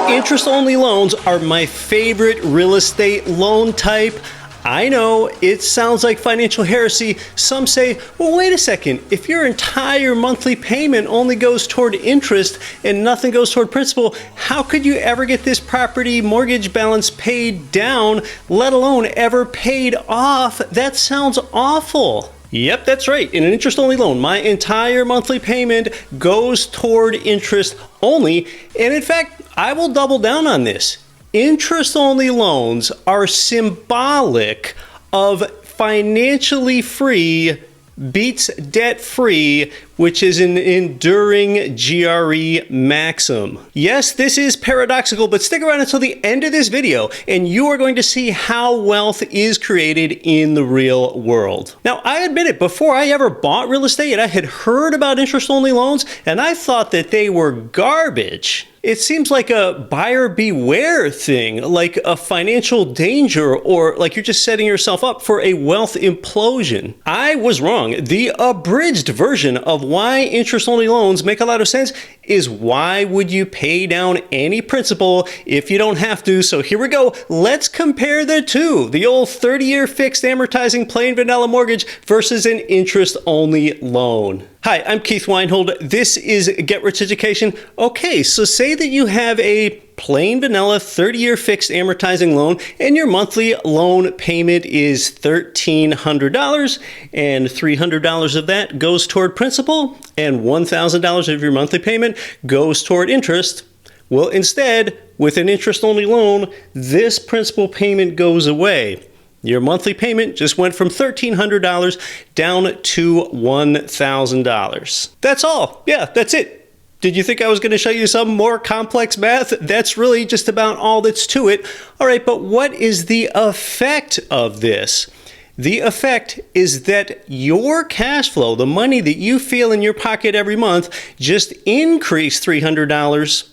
Interest-only loans are my favorite real estate loan type. I know it sounds like financial heresy. Some say, well, wait a second. If your entire monthly payment only goes toward interest and nothing goes toward principal, how could you ever get this property mortgage balance paid down, let alone ever paid off? That sounds awful. Yep, that's right. In an interest-only loan, my entire monthly payment goes toward interest only. And in fact, I will double down on this. Interest-only loans are symbolic of financially free beats debt-free, which is an enduring GRE maxim. Yes, this is paradoxical, but stick around until the end of this video, and you are going to see how wealth is created in the real world. Now, I admit it, before I ever bought real estate, I had heard about interest-only loans, and I thought that they were garbage. It seems like a buyer beware thing, like a financial danger, or like you're just setting yourself up for a wealth implosion. I was wrong. The abridged version of why interest-only loans make a lot of sense is why would you pay down any principal if you don't have to? So here we go. Let's compare the two. The old 30-year fixed amortizing plain vanilla mortgage versus an interest-only loan. Hi, I'm Keith Weinhold. This is Get Rich Education. Okay, so say that you have a plain vanilla 30-year fixed amortizing loan and your monthly loan payment is $1,300 and $300 of that goes toward principal and $1,000 of your monthly payment goes toward interest. Well, instead, with an interest-only loan, this principal payment goes away. Your monthly payment just went from $1,300 down to $1,000. That's all. Yeah, that's it. Did you think I was going to show you some more complex math? That's really just about all that's to it. All right, but what is the effect of this? The effect is that your cash flow, the money that you feel in your pocket every month, just increased $300.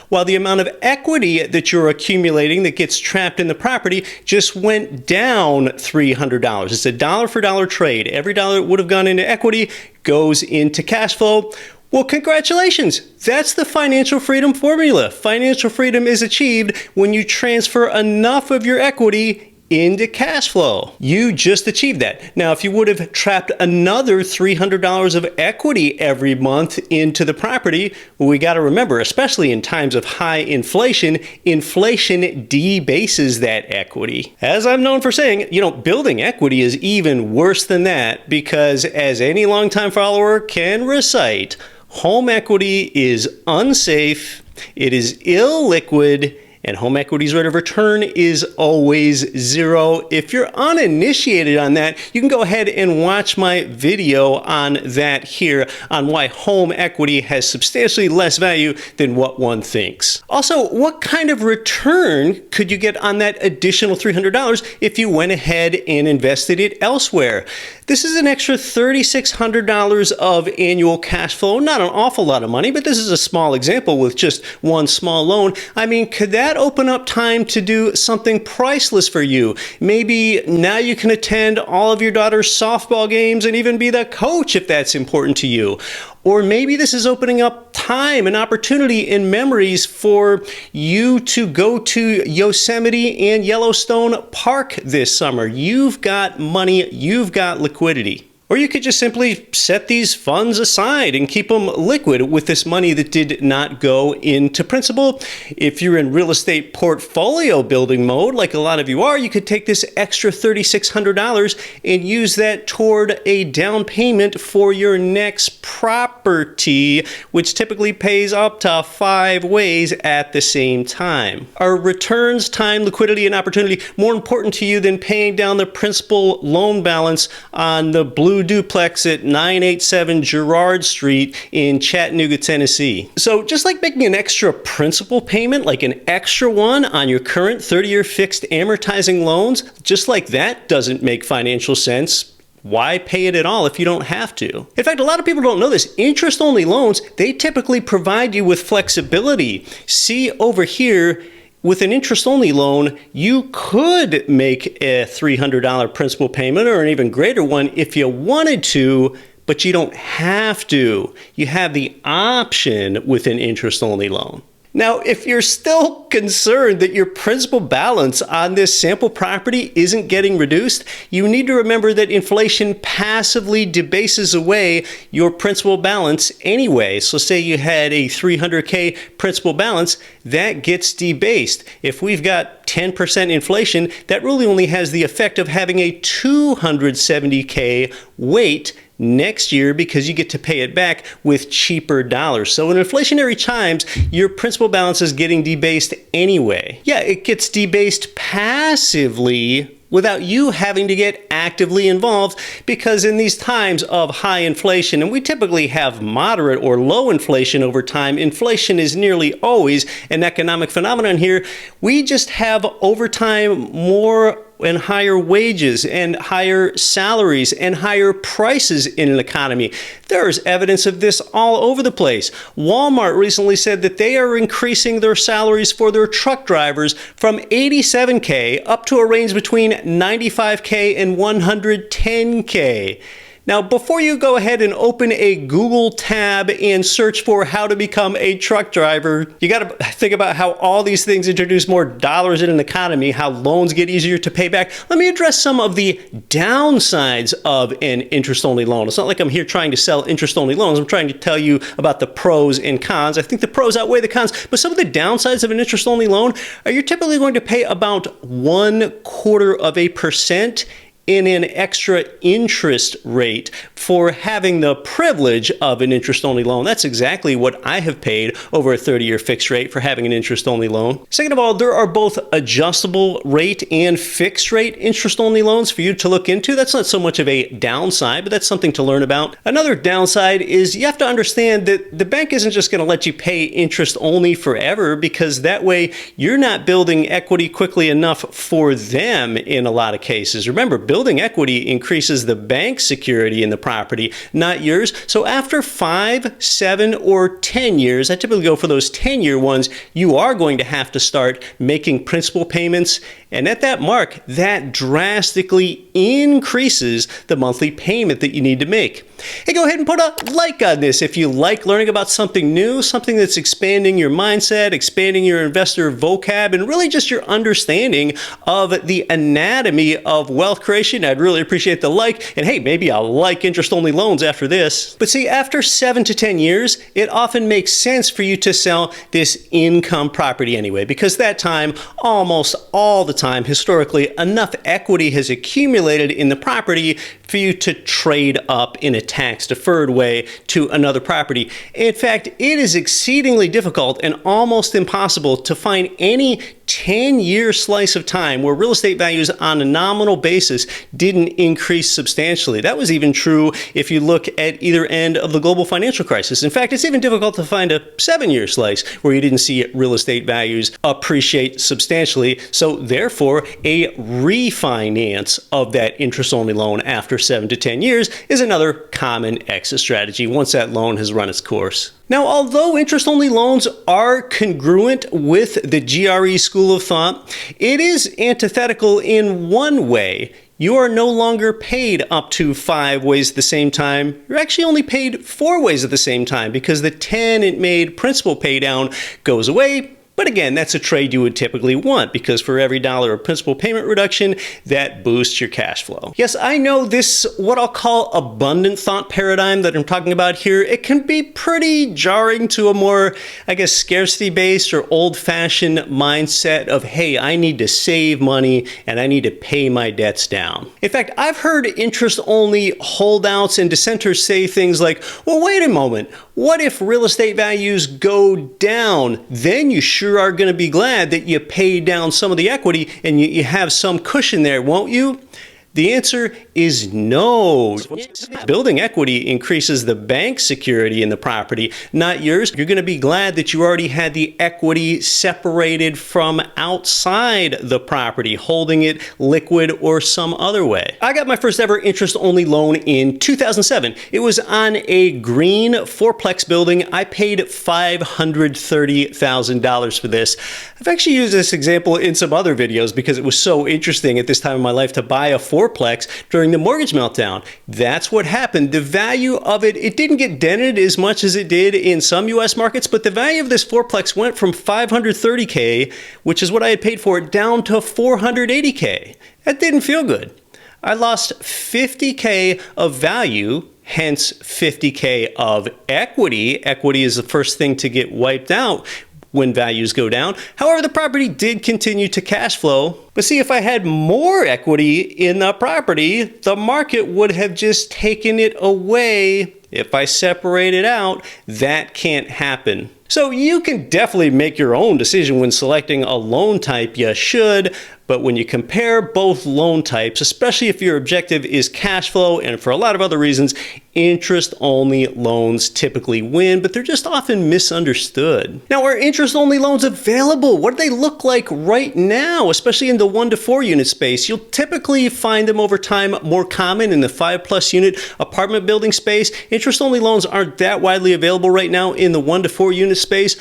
While the amount of equity that you're accumulating that gets trapped in the property just went down $300. It's a dollar for dollar trade. Every dollar that would have gone into equity goes into cash flow. Well, congratulations. That's the financial freedom formula. Financial freedom is achieved when you transfer enough of your equity into cash flow. You just achieved that. Now, if you would have trapped another $300 of equity every month into the property, well, we got to remember, especially in times of high inflation, inflation debases that equity. As I'm known for saying, building equity is even worse than that because, as any longtime follower can recite, home equity is unsafe, it is illiquid, and home equity's rate of return is always zero. If you're uninitiated on that, you can go ahead and watch my video on that here on why home equity has substantially less value than what one thinks. Also, what kind of return could you get on that additional $300 if you went ahead and invested it elsewhere? This is an extra $3,600 of annual cash flow. Not an awful lot of money, but this is a small example with just one small loan. I mean, could that open up time to do something priceless for you? Maybe now you can attend all of your daughter's softball games and even be the coach if that's important to you. Or maybe this is opening up time and opportunity and memories for you to go to Yosemite and Yellowstone Park this summer. You've got money, you've got liquidity. Or you could just simply set these funds aside and keep them liquid with this money that did not go into principal. If you're in real estate portfolio building mode, like a lot of you are, you could take this extra $3,600 and use that toward a down payment for your next property, which typically pays up to 5 ways at the same time. Are returns, time, liquidity, and opportunity more important to you than paying down the principal loan balance on the blue duplex at 987 Girard Street in Chattanooga, Tennessee? So just like making an extra principal payment, like an extra one on your current 30-year fixed amortizing loans, just like that doesn't make financial sense. Why pay it at all if you don't have to? In fact, a lot of people don't know this. Interest-only loans, they typically provide you with flexibility. See over here, with an interest-only loan, you could make a $300 principal payment or an even greater one if you wanted to, but you don't have to. You have the option with an interest-only loan. Now, if you're still concerned that your principal balance on this sample property isn't getting reduced, you need to remember that inflation passively debases away your principal balance anyway. So say you had a $300K principal balance, that gets debased. If we've got 10% inflation, that really only has the effect of having a $270K weight next year because you get to pay it back with cheaper dollars. So in inflationary times, your principal balance is getting debased anyway. Yeah, it gets debased passively without you having to get actively involved, because in these times of high inflation, and we typically have moderate or low inflation over time, inflation is nearly always an economic phenomenon here. We just have over time more and higher wages and higher salaries and higher prices in an economy. There's evidence of this all over the place. Walmart recently said that they are increasing their salaries for their truck drivers from $87K up to a range between $95K and $110K. Now, before you go ahead and open a Google tab and search for how to become a truck driver, you got to think about how all these things introduce more dollars in an economy, how loans get easier to pay back. Let me address some of the downsides of an interest-only loan. It's not like I'm here trying to sell interest-only loans. I'm trying to tell you about the pros and cons. I think the pros outweigh the cons, but some of the downsides of an interest-only loan are you're typically going to pay about 0.25% in an extra interest rate for having the privilege of an interest-only loan. That's exactly what I have paid over a 30-year fixed rate for having an interest-only loan. Second of all, there are both adjustable rate and fixed rate interest-only loans for you to look into. That's not so much of a downside, but that's something to learn about. Another downside is you have to understand that the bank isn't just going to let you pay interest only forever, because that way you're not building equity quickly enough for them in a lot of cases. Remember, building equity increases the bank's security in the property, not yours. So after 5, 7, or 10 years, I typically go for those 10-year ones, you are going to have to start making principal payments. And at that mark, that drastically increases the monthly payment that you need to make. Hey, go ahead and put a like on this if you like learning about something new, something that's expanding your mindset, expanding your investor vocab, and really just your understanding of the anatomy of wealth creation. I'd really appreciate the like. And hey, maybe I'll like interest-only loans after this. But see, after 7 to 10 years, it often makes sense for you to sell this income property anyway, because that time, almost all the time, historically, enough equity has accumulated in the property for you to trade up in a tax-deferred way to another property. In fact, it is exceedingly difficult and almost impossible to find any 10-year slice of time where real estate values on a nominal basis didn't increase substantially. That was even true if you look at either end of the global financial crisis. In fact, it's even difficult to find a 7-year slice where you didn't see real estate values appreciate substantially. So therefore, a refinance of that interest-only loan after 7 to 10 years is another common exit strategy once that loan has run its course. Now, although interest-only loans are congruent with the GRE school of thought, it is antithetical in one way. You are no longer paid up to 5 ways at the same time. You're actually only paid 4 ways at the same time because the tenant-made principal pay down goes away. But again, that's a trade you would typically want because for every dollar of principal payment reduction, that boosts your cash flow. Yes, I know this, what I'll call abundant thought paradigm that I'm talking about here, it can be pretty jarring to a more, I guess, scarcity-based or old-fashioned mindset of, hey, I need to save money and I need to pay my debts down. In fact, I've heard interest-only holdouts and dissenters say things like, well, wait a moment, what if real estate values go down? Then you sure are going to be glad that you paid down some of the equity and you have some cushion there, won't you? The answer is no. Building equity increases the bank's security in the property, not yours. You're going to be glad that you already had the equity separated from outside the property, holding it liquid or some other way. I got my first ever interest-only loan in 2007. It was on a green 4-plex building. I paid $530,000 for this. I've actually used this example in some other videos because it was so interesting at this time in my life to buy a 4 fourplex during the mortgage meltdown. That's what happened. The value of it didn't get dented as much as it did in some US markets, but the value of this fourplex went from $530K, which is what I had paid for it, down to $480K. That didn't feel good. I lost $50K of value, hence $50K of equity. Equity is the first thing to get wiped out when values go down. However, the property did continue to cash flow. But see, if I had more equity in the property, the market would have just taken it away. If I separate it out, that can't happen. So you can definitely make your own decision when selecting a loan type. You should, but when you compare both loan types, especially if your objective is cash flow and for a lot of other reasons, interest-only loans typically win, but they're just often misunderstood. Now, are interest-only loans available? What do they look like right now, especially in the 1 to 4 unit space? You'll typically find them over time more common in the 5+ unit apartment building space. Interest-only loans aren't that widely available right now in the 1 to 4 unit space,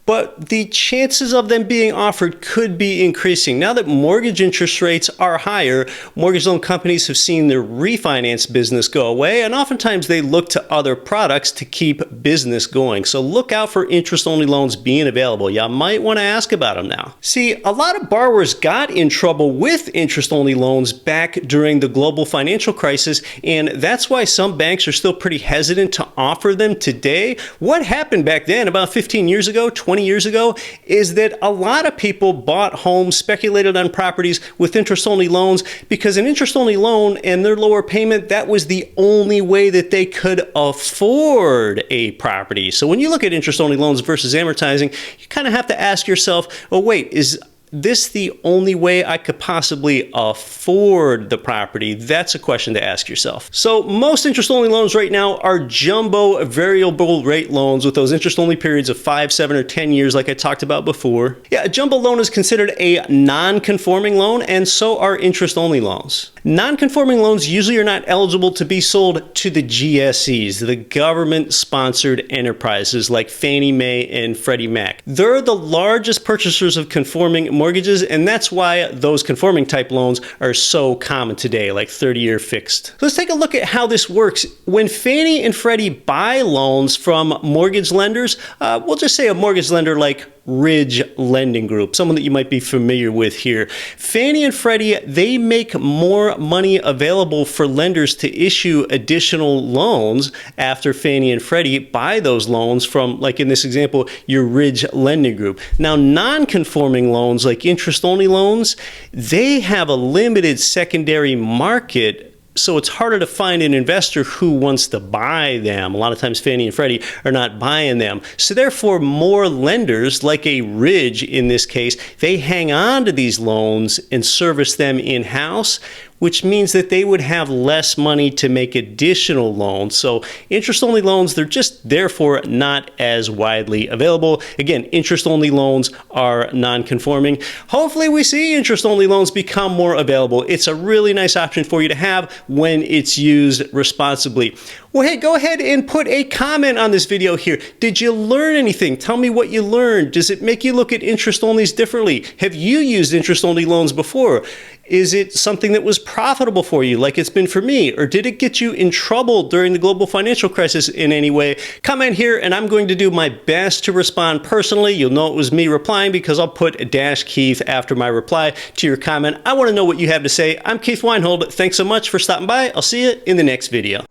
but the chances of them being offered could be increasing. Now that mortgage interest rates are higher, mortgage loan companies have seen their refinance business go away, and oftentimes they look to other products to keep business going. So look out for interest-only loans being available. You might want to ask about them now. See, a lot of borrowers got in trouble with interest-only loans back during the global financial crisis, and that's why some banks are still pretty hesitant to offer them today. What happened back then, about 15 years ago, 20 years ago, is that a lot of people bought homes, speculated on properties with interest-only loans because an interest-only loan and their lower payment, that was the only way that they could afford a property. So when you look at interest-only loans versus amortizing, you kind of have to ask yourself, oh wait, is this the only way I could possibly afford the property? That's a question to ask yourself. So most interest-only loans right now are jumbo variable rate loans with those interest-only periods of 5, 7, or 10 years like I talked about before. Yeah, a jumbo loan is considered a non-conforming loan, and so are interest-only loans. Non-conforming loans usually are not eligible to be sold to the GSEs, the government-sponsored enterprises like Fannie Mae and Freddie Mac. They're the largest purchasers of conforming mortgages, and that's why those conforming type loans are so common today, like 30-year fixed. So let's take a look at how this works. When Fannie and Freddie buy loans from mortgage lenders, we'll just say a mortgage lender like Ridge Lending Group, someone that you might be familiar with here. Fannie and Freddie, they make more money available for lenders to issue additional loans after Fannie and Freddie buy those loans from, like in this example, your Ridge Lending Group. Now, non-conforming loans, like interest-only loans, they have a limited secondary market, so it's harder to find an investor who wants to buy them. A lot of times Fannie and Freddie are not buying them. So therefore, more lenders, like a Ridge in this case, they hang on to these loans and service them in-house, which means that they would have less money to make additional loans. So interest-only loans, they're just therefore not as widely available. Again, interest-only loans are non-conforming. Hopefully we see interest-only loans become more available. It's a really nice option for you to have when it's used responsibly. Well, hey, go ahead and put a comment on this video here. Did you learn anything? Tell me what you learned. Does it make you look at interest-onlys differently? Have you used interest-only loans before? Is it something that was profitable for you like it's been for me? Or did it get you in trouble during the global financial crisis in any way? Comment here and I'm going to do my best to respond personally. You'll know it was me replying because I'll put a -Keith after my reply to your comment. I want to know what you have to say. I'm Keith Weinhold. Thanks so much for stopping by. I'll see you in the next video.